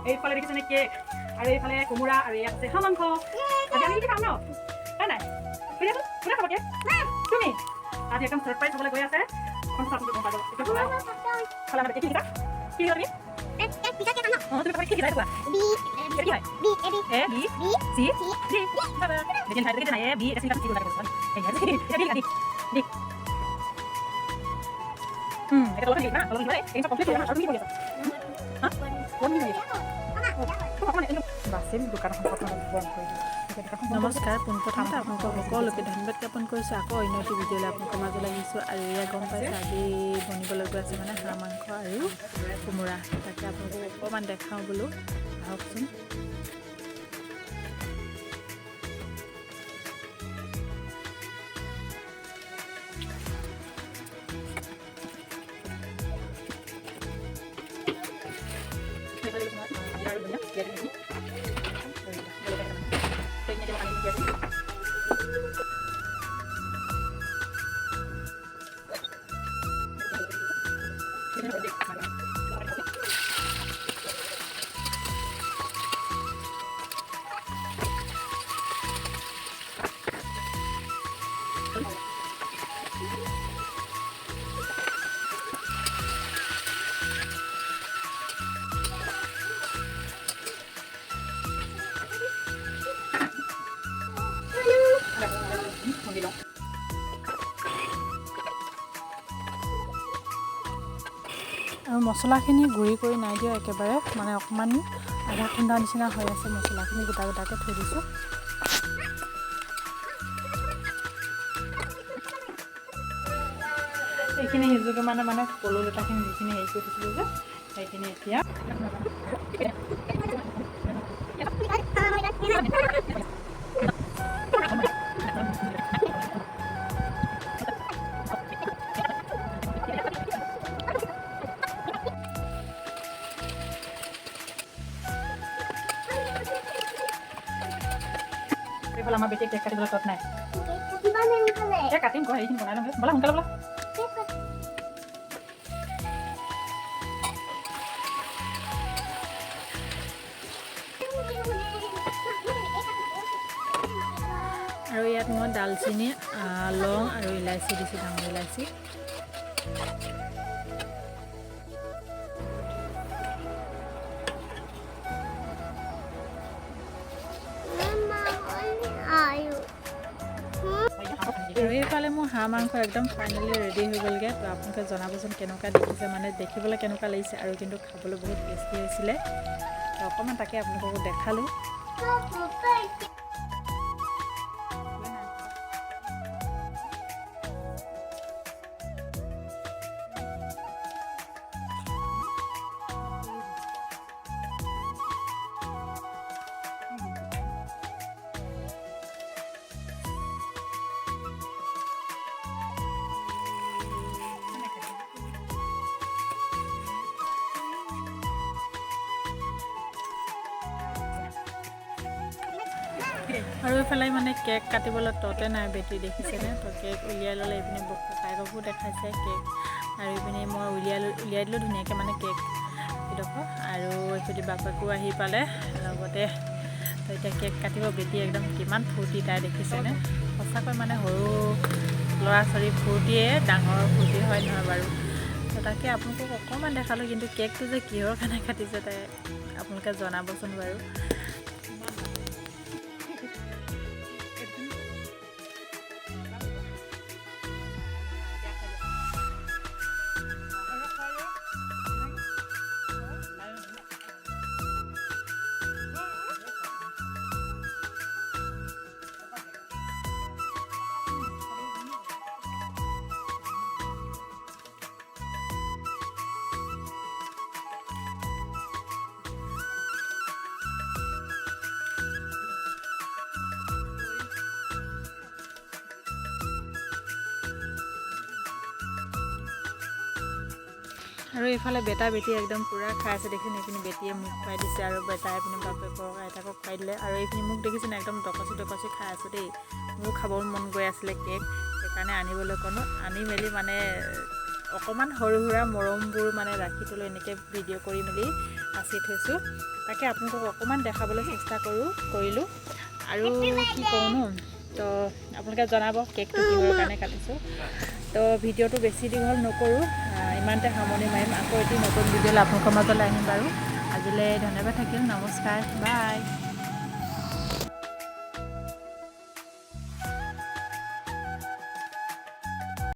এইফালে দেখিছেনে কেক আৰু এইফালে কোমোৰা আৰু ইয়াত আছে হাঁহ মাংস আজি আমি কি খাম ন হয় নাই কোনে খাব কেক তুমি আজি একদম ছাৰপ্ৰাইজ হ'বলৈ গৈ আছে এখন চাবলৈ গম পাব এইটো খালা মানে কি কিটা কি তুমি তুমি কি কিটা এইটো কি হয় এ বি সি ডি लेकिन हाइड्रोजन नहीं है बी ऐसे का चीज लगा है ये है डी এটা লোক না লোক মানে এটা কমপ্লিট হলো আর তুমি কি বলিস হ্যাঁ কোন নিয়ে বাসের দোকানখন কথা বন্ধ কৰি নমস্কাৰ পোনপ্ৰথমতে আপোনালোকক সকলোকে ধন্যবাদ জ্ঞাপন কৰিছোঁ আকৌ অন্য এটি ভিডিঅ'লৈ আপোনালোকৰ মাজলৈ আহিছোঁ আৰু এয়া গম পাইছে আজি বনিবলৈ গৈ আছে মানে হাঁহ মাংস আৰু কোমোৰা তাকে আপোনালোকক অকণমান দেখাওঁ বোলো আহকচোন আৰু মছলাখিনি গুড়ি কৰি নাই দিয়া একেবাৰে মানে অকণমান আধা খুন্দা নিচিনা হৈ আছে মছলাখিনি গোটা গোটাকৈ থৈ দিছোঁ এইখিনি সিজোকে মানে কলু লতাখিনি যিখিনি হেৰি কৰি থৈছিলোঁ যে সেইখিনি এতিয়া এইফালে আমাৰ বেটিয়ে কেক কাটিবলৈ তত নাই কেক কাটিম কৈ সেইখিনি বনাই ল'ম ব'লা সোনকালে ব'লা আৰু ইয়াত মই দালচেনি লং আৰু ইলাচি দিছোঁ ডাঙৰ ইলাচি আৰু এইফালে মোৰ হাঁহ মাংস একদম ফাইনেলি ৰেডি হৈ গ'লগৈ তো আপোনালোকে জনাবচোন কেনেকুৱা দেখিছে মানে দেখিবলৈ কেনেকুৱা লাগিছে আৰু কিন্তু খাবলৈ বহুত টেষ্টি হৈছিলে তো অকণমান তাকে আপোনালোকক দেখালোঁ আৰু এইফালে মানে কেক কাটিবলৈ ততে নাই বেটি দেখিছেনে তো কেক উলিয়াই ল'লে এইপিনে ককাইকো দেখাইছে কেক আৰু এইপিনে মই উলিয়াই দিলোঁ ধুনীয়াকৈ মানে কেক কিডোখৰ আৰু এইপিনে বাপেকো আহি পালে লগতে তো এতিয়া কেক কাটিব বেটি একদম কিমান ফূৰ্তি তাই দেখিছেনে সঁচাকৈ মানে সৰু ল'ৰা ছোৱালী ফূৰ্তিয়ে ডাঙৰ ফূৰ্তি হয় নহয় বাৰু তো তাকে আপোনালোকক অকণমান দেখালোঁ কিন্তু কেকটো যে কিহৰ কাৰণে কাটিছে তাই আপোনালোকে জনাবচোন বাৰু আৰু এইফালে বেটা বেটি একদম পূৰা খাই আছে দেখিছেনে এইপিনে বেটিয়ে মোক খুৱাই দিছে আৰু বেটাই এইপিনে বাপেকক আইতাকক খুৱাই দিলে আৰু এইপিনে মোক দেখিছেনে একদম ডকচি খাই আছোঁ দেই মোৰ খাবৰ মন গৈ আছিলে কেক সেইকাৰণে আনিবলৈ ক'লোঁ আনি মেলি মানে অকণমান সৰু সুৰা মৰমবোৰ মানে ৰাখি থ'লোঁ এনেকৈ ভিডিঅ' কৰি মেলি সাঁচি থৈছোঁ তাকে আপোনালোকক অকণমান দেখাবলৈ চেষ্টা কৰিলোঁ আৰু কি কৰোঁনো তো আপোনালোকে জনাব কেকটো কিহৰ কাৰণে কাটিছোঁ তো ভিডিঅ'টো বেছি দীঘল নকৰোঁ ইমানতে সামৰণি মাৰিম আকৌ এটি নতুন ভিডিঅ'লৈ আপোনালোকৰ মাজলৈ আহিম বাৰু আজিলৈ ধন্যবাদ থাকিল নমস্কাৰ বাই